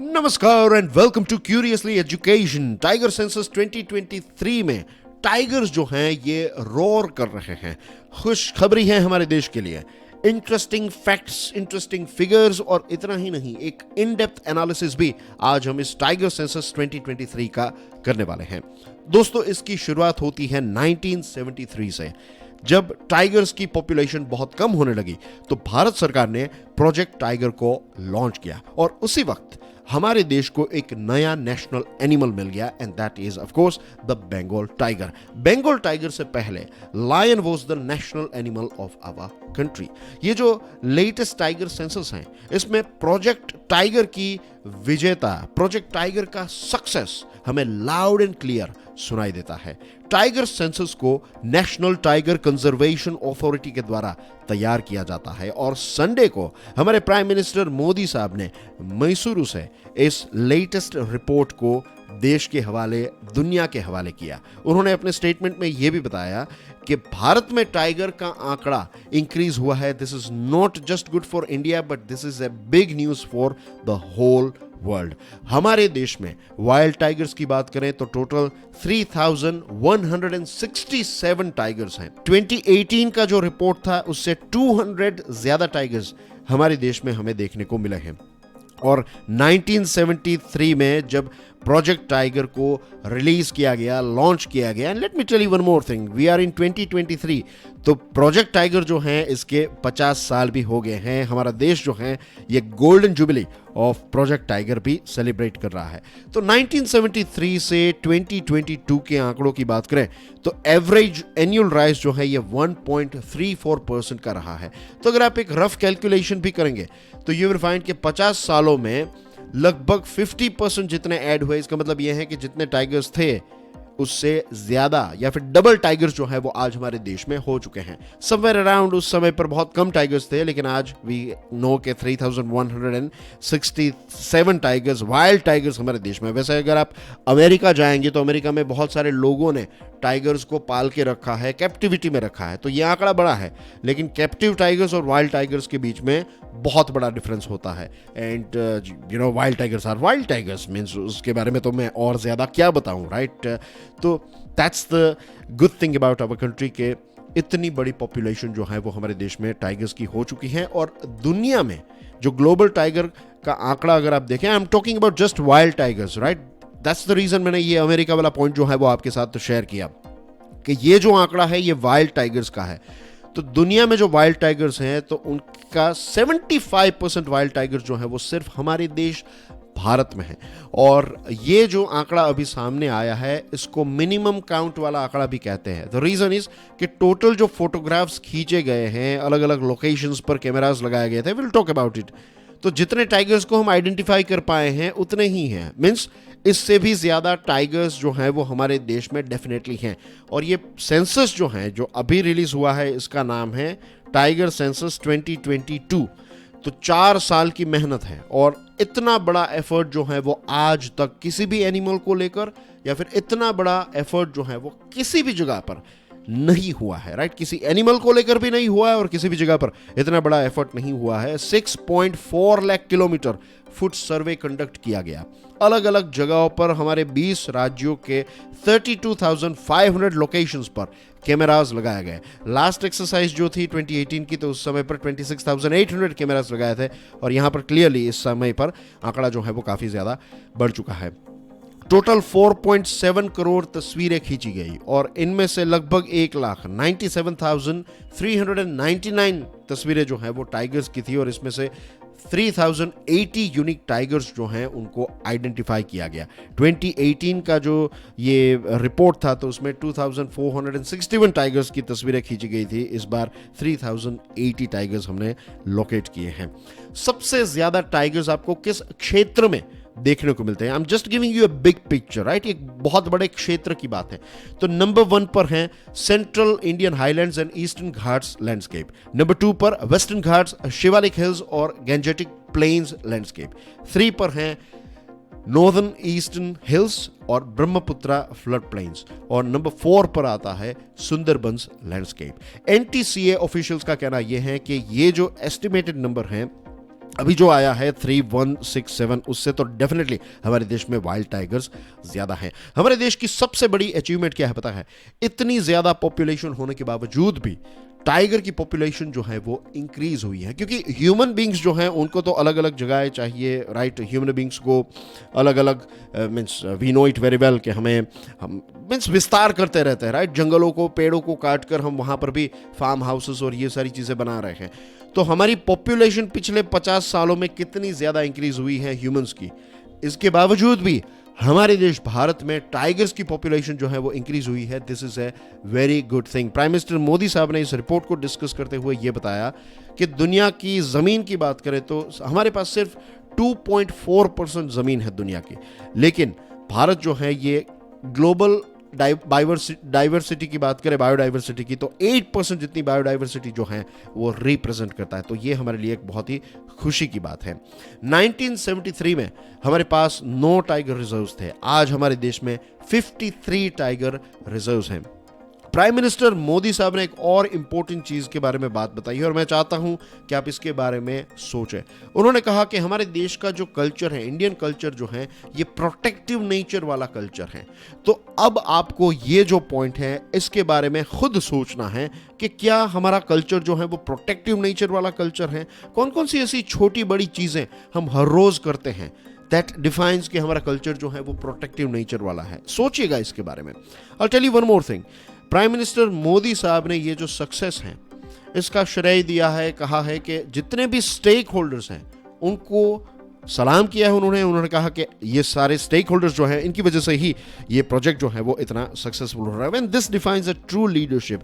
नमस्कार and welcome to curiously education. Tiger census 2023 में tigers जो हैं ये रोर कर रहे हैं। खुश खबरी है हमारे देश के लिए। इंटरेस्टिंग फैक्ट्स, इंटरेस्टिंग फिगर्स और इतना ही नहीं, एक इन डेप्थ एनालिसिस भी आज हम इस टाइगर सेंसस 2023 का करने वाले हैं। दोस्तों, इसकी शुरुआत होती है 1973 से। जब टाइगर्स की पॉपुलेशन बहुत कम होने लगी तो भारत सरकार ने प्रोजेक्ट टाइगर को लॉन्च किया और उसी वक्त हमारे देश को एक नया नेशनल एनिमल मिल गया and that is of course the Bengal tiger. Bengal tiger से पहले lion was the national animal of our country. ये जो लेटेस्ट टाइगर सेंसस हैं, इसमें प्रोजेक्ट टाइगर की विजेता, प्रोजेक्ट टाइगर का सक्सेस हमें लाउड एंड क्लियर सुनाई देता है। टाइगर सेंसस को नेशनल टाइगर कंजर्वेशन अथॉरिटी के द्वारा तैयार किया जाता है और संडे को हमारे प्राइम मिनिस्टर मोदी साहब ने मैसूरू से इस लेटेस्ट रिपोर्ट को देश के हवाले, दुनिया के हवाले किया। उन्होंने अपने स्टेटमेंट में यह भी बताया कि भारत में टाइगर का आंकड़ा इंक्रीज हुआ है। This is not just good for India but this is a big news for the whole world. हमारे देश में वाइल्ड टाइगर्स की बात करें तो टोटल 3167 टाइगर्स हैं। 2018 का जो रिपोर्ट था उससे 200 ज्यादा टाइगर्स हमारे देश में हमें देखने को मिले हैं। और 1973 में जब प्रोजेक्ट टाइगर को रिलीज किया गया, लॉन्च किया गया, and let me tell you one more thing, we are in 2023, तो प्रोजेक्ट टाइगर जो हैं इसके 50 साल भी हो गए हैं। हमारा देश जो है ये golden jubilee of project tiger भी सेलिब्रेट कर रहा है। तो 1973 से 2022 के आंकड़ों की बात करें तो एवरेज एनुअल राइज जो है ये 1.34% का रहा है। तो अगर आप एक रफ कैलकुलेशन भी करेंगे तो यू विल फाइंड कि 50 सालों में लगभग 50% जितने ऐड हुए। इसका मतलब यह है कि जितने टाइगर्स थे उससे ज्यादा या फिर डबल टाइगर्स जो है वो आज हमारे देश में हो चुके हैं। समवेयर अराउंड उस समय पर बहुत कम टाइगर्स थे, लेकिन आज वी नो के 3167 टाइगर्स, वाइल्ड टाइगर्स हमारे देश में। वैसे अगर आप अमेरिका जाएंगे तो अमेरिका में बहुत सारे लोगों ने टाइगर्स को पाल के रखा है, कैप्टिविटी में रखा है, तो ये आंकड़ा बड़ा है। लेकिन कैप्टिव टाइगर्स और वाइल्ड टाइगर्स के बीच में बहुत बड़ा डिफरेंस होता है। And you know, wild tigers are wild tigers, means उसके बारे में तो मैं और ज्यादा क्या बताऊं, राइट? तो that's the good thing about our country के इतनी बड़ी पॉपुलेशन जो है वो हमारे देश में टाइगर्स की हो चुकी है। और दुनिया में जो ग्लोबल टाइगर का आंकड़ा अगर आप देखें, I am talking about just wild tigers, right? That's the reason मैंने ये अमेरिका वाला पॉइंट जो है वो आपके साथ तो शेयर किया कि ये जो आंकड़ा है ये वाइल्ड टाइगर्स का है। तो दुनिया में जो वाइल्ड टाइगर्स हैं तो उनका 75% वाइल्ड टाइगर्स जो है वो सिर्फ हमारे देश भारत में है। और ये जो आंकड़ा अभी सामने आया है इसको मिनिमम काउंट वाला आंकड़ा भी कहते हैं। द रीजन इज कि टोटल जो फोटोग्राफ्स खींचे गए हैं, अलग अलग लोकेशंस पर कैमरास लगाए गए थे, विल टॉक अबाउट इट, तो जितने टाइगर्स को हम आइडेंटिफाई कर पाए हैं उतने ही हैं। मीन्स इससे भी ज्यादा टाइगर्स जो हैं वो हमारे देश में डेफिनेटली हैं। और ये सेंसस जो है जो अभी रिलीज हुआ है इसका नाम है टाइगर सेंसस 2022। तो 4 साल की मेहनत है और इतना बड़ा एफर्ट जो है वो आज तक किसी भी एनिमल को लेकर या फिर इतना बड़ा एफर्ट जो है वो किसी भी जगह पर नहीं हुआ है, राइट? किसी एनिमल को लेकर भी नहीं हुआ है और किसी भी जगह पर इतना बड़ा एफर्ट नहीं हुआ है। 6.4 lakh kilometre foot survey conduct किया गया। अलग अलग जगहों पर हमारे 20 राज्यों के 32,500 लोकेशंस पर कैमरास लगाए गए। लास्ट एक्सरसाइज जो थी 2018 की, तो उस समय पर 26,800 कैमरास लगाए थे और यहां पर क्लियरली इस समय पर आंकड़ा जो है वो काफी ज्यादा बढ़ चुका है। टोटल 4.7 करोड़ तस्वीरें खींची गई और इनमें से लगभग 1,97,399 तस्वीरें जो हैं वो टाइगर्स की थी और इसमें से 3080 यूनिक टाइगर्स जो हैं उनको आइडेंटिफाई किया गया। 2018 का जो ये रिपोर्ट था तो उसमें 2461 टाइगर्स की तस्वीरें खींची गई थी। इस बार 3080 टाइगर्स हमने लोकेट किए हैं। सबसे ज्यादा टाइगर्स आपको किस क्षेत्र में देखने को मिलते हैं? I am just giving you a big picture, right? एक बहुत बड़े क्षेत्र की बात है। तो नंबर 1 पर है central Indian highlands and eastern Ghats landscape. Number 2 पर वेस्टर्न घाट्स, शिवालिक हिल्स और गैंजेटिक प्लेन्स लैंडस्केप। 3 पर हैं नॉर्दर्न ईस्टर्न हिल्स और ब्रह्मपुत्रा फ्लड प्लेन्स। और नंबर 4 पर आता है सुंदरबंस लैंडस्केप। एनटीसीए ऑफिशियल्स का कहना यह है कि ये जो एस्टिमेटेड नंबर हैं अभी जो आया है 3167, उससे तो डेफिनेटली हमारे देश में वाइल्ड टाइगर्स ज़्यादा हैं। हमारे देश की सबसे बड़ी अचीवमेंट क्या है पता है? इतनी ज़्यादा पॉपुलेशन होने के बावजूद भी टाइगर की पॉपुलेशन जो है वो इंक्रीज हुई है, क्योंकि ह्यूमन बींग्स जो हैं उनको तो अलग अलग जगह चाहिए, राइट? ह्यूमन बींग्स को अलग अलग means we know it very well कि हम मीन्स विस्तार करते रहते हैं, राइट? जंगलों को, पेड़ों को काट कर हम वहाँ पर भी फार्म हाउसेस और ये सारी चीज़ें बना रहे हैं। तो हमारी पॉपुलेशन पिछले 50 सालों में कितनी ज़्यादा इंक्रीज हुई है ह्यूमंस की, इसके बावजूद भी हमारे देश भारत में टाइगर्स की पॉपुलेशन जो है वो इंक्रीज हुई है। This is a very good thing. Prime minister Modi साहब ने इस रिपोर्ट को डिस्कस करते हुए ये बताया कि दुनिया की ज़मीन की बात करें तो हमारे पास सिर्फ 2.4% ज़मीन है दुनिया की, लेकिन भारत जो है ये ग्लोबल डाइवर्सिटी की बात करें, बायोडाइवर्सिटी की, तो 8% जितनी बायोडाइवर्सिटी जो है वो रिप्रेजेंट करता है। तो ये हमारे लिए एक बहुत ही खुशी की बात है। 1973 में हमारे पास 9 टाइगर रिजर्व्स थे, आज हमारे देश में 53 टाइगर रिजर्व्स हैं। प्राइम मिनिस्टर मोदी साहब ने एक और इंपॉर्टेंट चीज के बारे में बात बताई है और मैं चाहता हूं कि आप इसके बारे में सोचें। उन्होंने कहा कि हमारे देश का जो कल्चर है, इंडियन कल्चर जो है, ये प्रोटेक्टिव नेचर वाला कल्चर है। तो अब आपको ये जो पॉइंट है इसके बारे में खुद सोचना है कि क्या हमारा कल्चर जो है वो प्रोटेक्टिव नेचर वाला कल्चर है। कौन कौन सी ऐसी छोटी बड़ी चीजें हम हर रोज करते हैं दैट डिफाइंस कि हमारा कल्चर जो है वो प्रोटेक्टिव नेचर वाला है। सोचिएगा इसके बारे में। I tell you one more thing. Prime minister Modi साहब ने ये जो सक्सेस है इसका श्रेय दिया है, कहा है कि जितने भी स्टेक होल्डर्स हैं उनको सलाम किया है उन्होंने कहा कि ये सारे स्टेक होल्डर्स जो हैं इनकी वजह से ही ये प्रोजेक्ट जो है वो इतना सक्सेसफुल हो रहा है। When this defines a true leadership.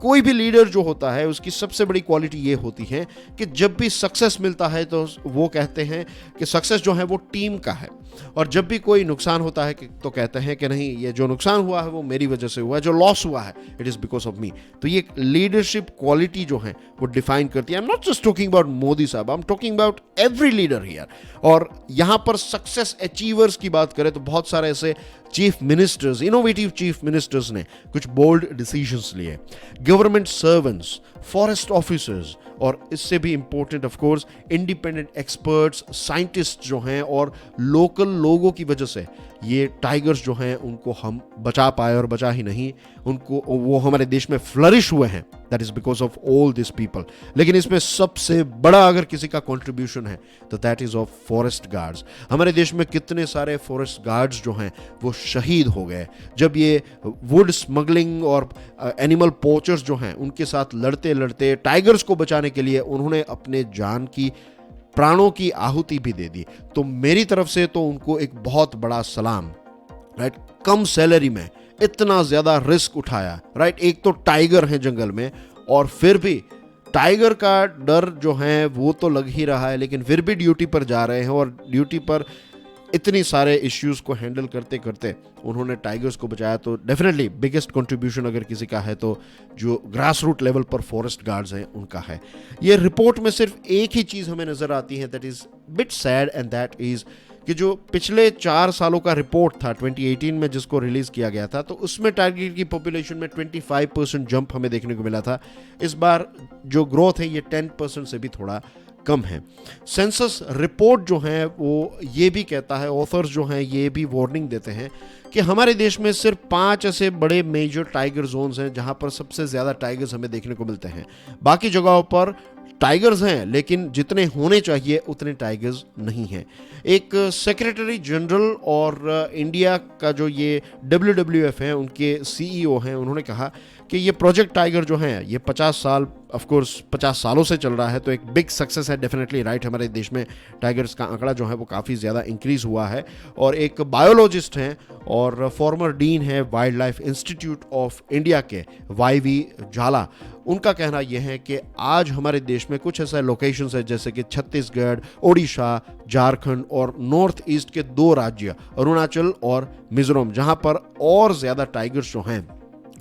कोई भी लीडर जो होता है उसकी सबसे बड़ी क्वालिटी ये होती है कि जब भी सक्सेस मिलता है तो वो कहते हैं कि सक्सेस जो है वो टीम का है, और जब भी कोई नुकसान होता है तो कहते हैं कि नहीं, ये जो नुकसान हुआ है वो मेरी वजह से हुआ है, जो लॉस हुआ है it is because of me. तो ये लीडरशिप क्वालिटी जो है वो डिफाइन करती है। I am not just talking about Modi साहब, I am talking about every leader here. और यहाँ पर सक्सेस अचीवर्स की बात करें तो बहुत सारे ऐसे chief ministers, innovative chief ministers ने कुछ बोल्ड डिसीजंस लिए। गवर्नमेंट सर्वेंट्स, फॉरेस्ट ऑफिसर्स, और इससे भी important of course independent experts, scientist जो हैं और लोकल लोगों की वजह से ये टाइगर्स जो हैं उनको हम बचा पाए, और बचा ही नहीं, उनको वो हमारे देश में फ्लरिश हुए हैं। That is because of all this people. लेकिन इसमें सबसे बड़ा अगर किसी का कंट्रीब्यूशन है तो that is of forest guards. हमारे देश में कितने सारे फॉरेस्ट गार्ड्स जो हैं वो शहीद हो गए जब ये वुड स्मगलिंग और एनिमल पोचर्स जो हैं उनके साथ लड़ते लड़ते टाइगर्स को बचाने के लिए उन्होंने अपने जान की, प्राणों की आहुति भी दे दी। तो मेरी तरफ से तो उनको एक बहुत बड़ा सलाम, राइट? कम सैलरी में इतना ज्यादा रिस्क उठाया, राइट? एक तो टाइगर है जंगल में, और फिर भी टाइगर का डर जो है वो तो लग ही रहा है, लेकिन फिर भी ड्यूटी पर जा रहे हैं, और ड्यूटी पर इतनी सारे इश्यूज को हैंडल करते करते उन्होंने टाइगर्स को बचाया। तो डेफिनेटली बिगेस्ट कंट्रीब्यूशन अगर किसी का है तो जो ग्रास रूट लेवल पर फॉरेस्ट गार्ड्स हैं उनका है। ये रिपोर्ट में सिर्फ एक ही चीज़ हमें नज़र आती है, that is bit sad, and that is कि जो पिछले 4 सालों का रिपोर्ट था 2018 में जिसको रिलीज किया गया था, तो उसमें टाइगर की पॉपुलेशन में 25% जंप हमें देखने को मिला था। इस बार जो ग्रोथ है ये 10% से भी थोड़ा कम है। सेंसस रिपोर्ट जो है वो ये भी कहता है, ऑथर्स जो हैं ये भी वार्निंग देते हैं कि हमारे देश में सिर्फ 5 ऐसे बड़े मेजर टाइगर जोन्स हैं जहां पर सबसे ज़्यादा टाइगर्स हमें देखने को मिलते हैं। बाकी जगहों पर टाइगर्स हैं लेकिन जितने होने चाहिए उतने टाइगर्स नहीं हैं। एक सेक्रेटरी जनरल और इंडिया का जो ये WWF है उनके CEO हैं, उन्होंने कहा कि ये प्रोजेक्ट टाइगर जो है ये 50 साल, ऑफ कोर्स 50 सालों से चल रहा है, तो एक बिग सक्सेस है डेफिनेटली, राइट? हमारे देश में टाइगर्स का आंकड़ा जो है वो काफ़ी ज़्यादा इंक्रीज हुआ है। और एक बायोलॉजिस्ट हैं और फॉर्मर डीन है wild life institute of India के YV झाला, उनका कहना यह है कि आज हमारे देश में कुछ ऐसे लोकेशंस है जैसे कि छत्तीसगढ़, ओडिशा, झारखंड और नॉर्थ ईस्ट के 2 राज्य अरुणाचल और मिजोरम, जहां पर और ज़्यादा टाइगर्स जो हैं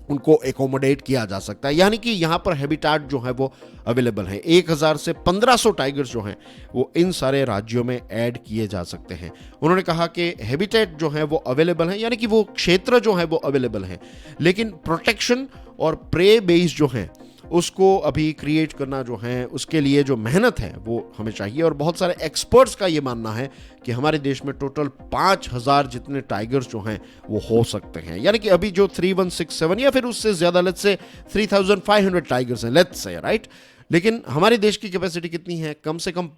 उनको एकोमोडेट किया जा सकता है, यानी कि यहाँ पर हैबिटेट जो है वो अवेलेबल है। 1000 से 1500 टाइगर्स जो हैं वो इन सारे राज्यों में ऐड किए जा सकते हैं। उन्होंने कहा कि हैबिटेट जो है वो अवेलेबल है, यानी कि वो क्षेत्र जो है वो अवेलेबल है, लेकिन प्रोटेक्शन और प्रे बेस जो हैं उसको अभी क्रिएट करना जो है, उसके लिए जो मेहनत है वो हमें चाहिए। और बहुत सारे एक्सपर्ट्स का ये मानना है कि हमारे देश में टोटल 5000 जितने टाइगर्स जो हैं वो हो सकते हैं। यानी कि अभी जो 3167 या फिर उससे ज़्यादा, लेट्स से 3500 टाइगर्स हैं, लेट्स से, राइट। लेकिन हमारे देश की कैपेसिटी कितनी है? कम से कम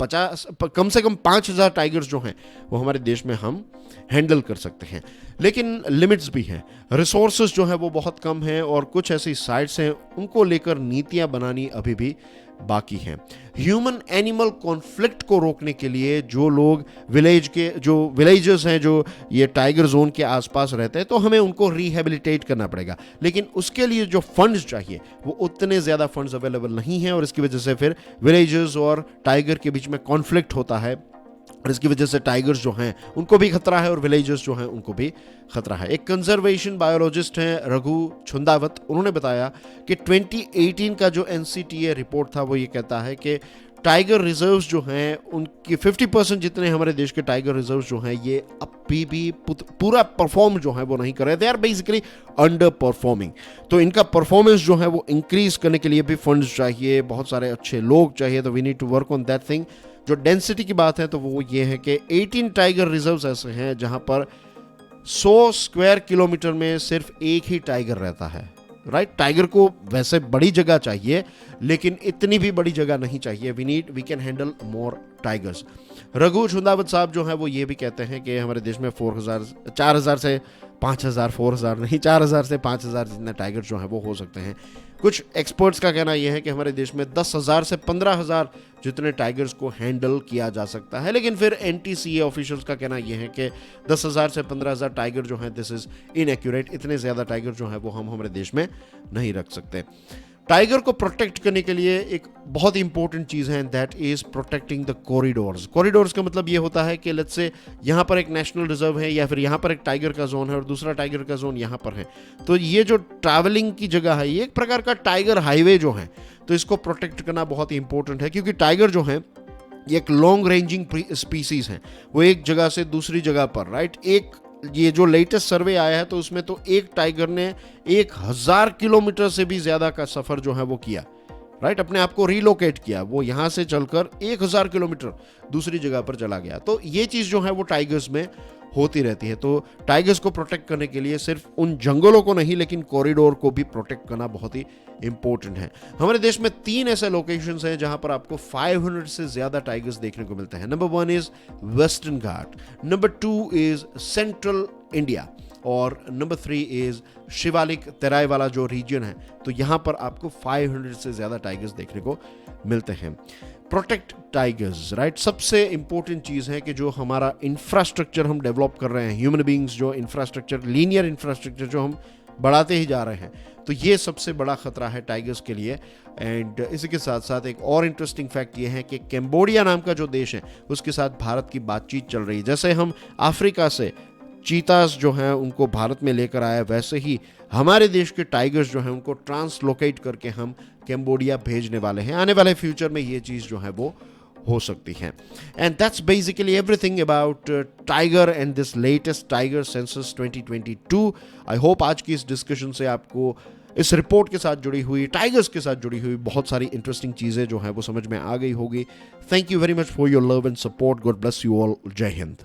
5000 टाइगर्स जो हैं वो हमारे देश में हम हैंडल कर सकते हैं। लेकिन लिमिट्स भी हैं, रिसोर्सेज जो है वो बहुत कम हैं, और कुछ ऐसी साइट्स हैं उनको लेकर नीतियां बनानी अभी भी बाकी हैं। ह्यूमन एनिमल कॉन्फ्लिक्ट को रोकने के लिए जो लोग विलेजर्स हैं जो ये टाइगर जोन के आसपास रहते हैं, तो हमें उनको रिहेबिलिटेट करना पड़ेगा। लेकिन उसके लिए जो फंड्स चाहिए वो उतने ज़्यादा फंड्स अवेलेबल नहीं हैं, और इसकी वजह से फिर विलेजर्स और टाइगर के बीच में कॉन्फ्लिक्ट होता है, और इसकी वजह से टाइगर्स जो हैं उनको भी खतरा है और विलेजर्स जो हैं उनको भी खतरा है। एक कंजर्वेशन बायोलॉजिस्ट हैं रघु छुंदावत, उन्होंने बताया कि 2018 का जो NCTA रिपोर्ट था वो ये कहता है कि टाइगर रिजर्व्स जो हैं उनकी 50% जितने हमारे देश के टाइगर रिजर्व्स जो हैं ये अभी भी पूरा परफॉर्म जो है वो नहीं कर रहे, they are basically under performing. तो इनका परफॉर्मेंस जो है वो इंक्रीज करने के लिए भी फंड्स चाहिए, बहुत सारे अच्छे लोग चाहिए, तो we need to work on that thing. जो डेंसिटी की बात है तो वो ये है कि 18 टाइगर रिजर्व्स ऐसे हैं जहां पर 100 स्क्वायर किलोमीटर में सिर्फ एक ही टाइगर रहता है, राइट। टाइगर को वैसे बड़ी जगह चाहिए, लेकिन इतनी भी बड़ी जगह नहीं चाहिए। We can handle more tigers. Raghu Chundawat साहब जो है वो ये भी कहते हैं कि हमारे देश में 4000 से 5000, 4000 नहीं, 4000 से 5000 जितने टाइगर जो हैं वो हो सकते हैं। कुछ एक्सपर्ट्स का कहना यह है कि हमारे देश में 10,000 से 15,000 जितने टाइगर्स को हैंडल किया जा सकता है। लेकिन फिर NTCA ऑफिशियल्स का कहना यह है कि 10,000 से 15,000 टाइगर जो हैं दिस इज इनएक्यूरेट, इतने ज़्यादा टाइगर जो हैं वो हम हमारे देश में नहीं रख सकते। टाइगर को प्रोटेक्ट करने के लिए एक बहुत इंपॉर्टेंट चीज़ है, that is protecting the corridors. Corridors का मतलब ये होता है कि लेट्स से यहाँ पर एक नेशनल रिजर्व है, या फिर यहाँ पर एक टाइगर का जोन है और दूसरा टाइगर का जोन यहाँ पर है, तो ये जो ट्रैवलिंग की जगह है ये एक प्रकार का टाइगर हाईवे जो है, तो इसको प्रोटेक्ट करना बहुत ही इंपॉर्टेंट है। क्योंकि टाइगर जो है ये एक लॉन्ग रेंजिंग स्पीसीज हैं, वो एक जगह से दूसरी जगह पर, राइट। ये जो लेटेस्ट सर्वे आया है तो उसमें तो एक टाइगर ने 1000 किलोमीटर से भी ज्यादा का सफर जो है वो किया, राइट, अपने आप को रिलोकेट किया। वो यहां से चलकर 1000 किलोमीटर दूसरी जगह पर चला गया। तो ये चीज जो है वो टाइगर्स में होती रहती है। तो टाइगर्स को प्रोटेक्ट करने के लिए सिर्फ उन जंगलों को नहीं, लेकिन कॉरिडोर को भी प्रोटेक्ट करना बहुत ही इंपॉर्टेंट है। हमारे देश में 3 ऐसे लोकेशंस हैं जहां पर आपको 500 से ज्यादा टाइगर्स देखने को मिलते हैं। Number 1 is western Ghat, number 2 is central India, और नंबर 3 इज शिवालिक तेराई वाला जो रीजन है, तो यहां पर आपको 500 से ज्यादा टाइगर्स देखने को मिलते हैं। Protect tigers, right. सबसे इंपॉर्टेंट चीज़ है कि जो हमारा इंफ्रास्ट्रक्चर हम डेवलप कर रहे हैं, ह्यूमन बींग्स जो इंफ्रास्ट्रक्चर, लीनियर इंफ्रास्ट्रक्चर जो हम बढ़ाते ही जा रहे हैं, तो ये सबसे बड़ा खतरा है टाइगर्स के लिए। एंड इसी के साथ साथ एक और इंटरेस्टिंग फैक्ट ये है कि कैम्बोडिया नाम का जो देश है उसके साथ भारत की बातचीत चल रही है। जैसे हम अफ्रीका से चीतास जो हैं उनको भारत में लेकर आए, वैसे ही हमारे देश के टाइगर्स जो हैं उनको ट्रांसलोकेट करके हम कैम्बोडिया भेजने वाले हैं। आने वाले फ्यूचर में ये चीज़ जो है वो हो सकती है। And that's basically everything about tiger and this latest tiger census 2022। I hope आज की इस डिस्कशन से आपको इस रिपोर्ट के साथ जुड़ी हुई, टाइगर्स के साथ जुड़ी हुई बहुत सारी इंटरेस्टिंग चीज़ें जो हैं वो समझ में आ गई होगी। Thank you very much for your love and support. God bless you all. जय हिंद।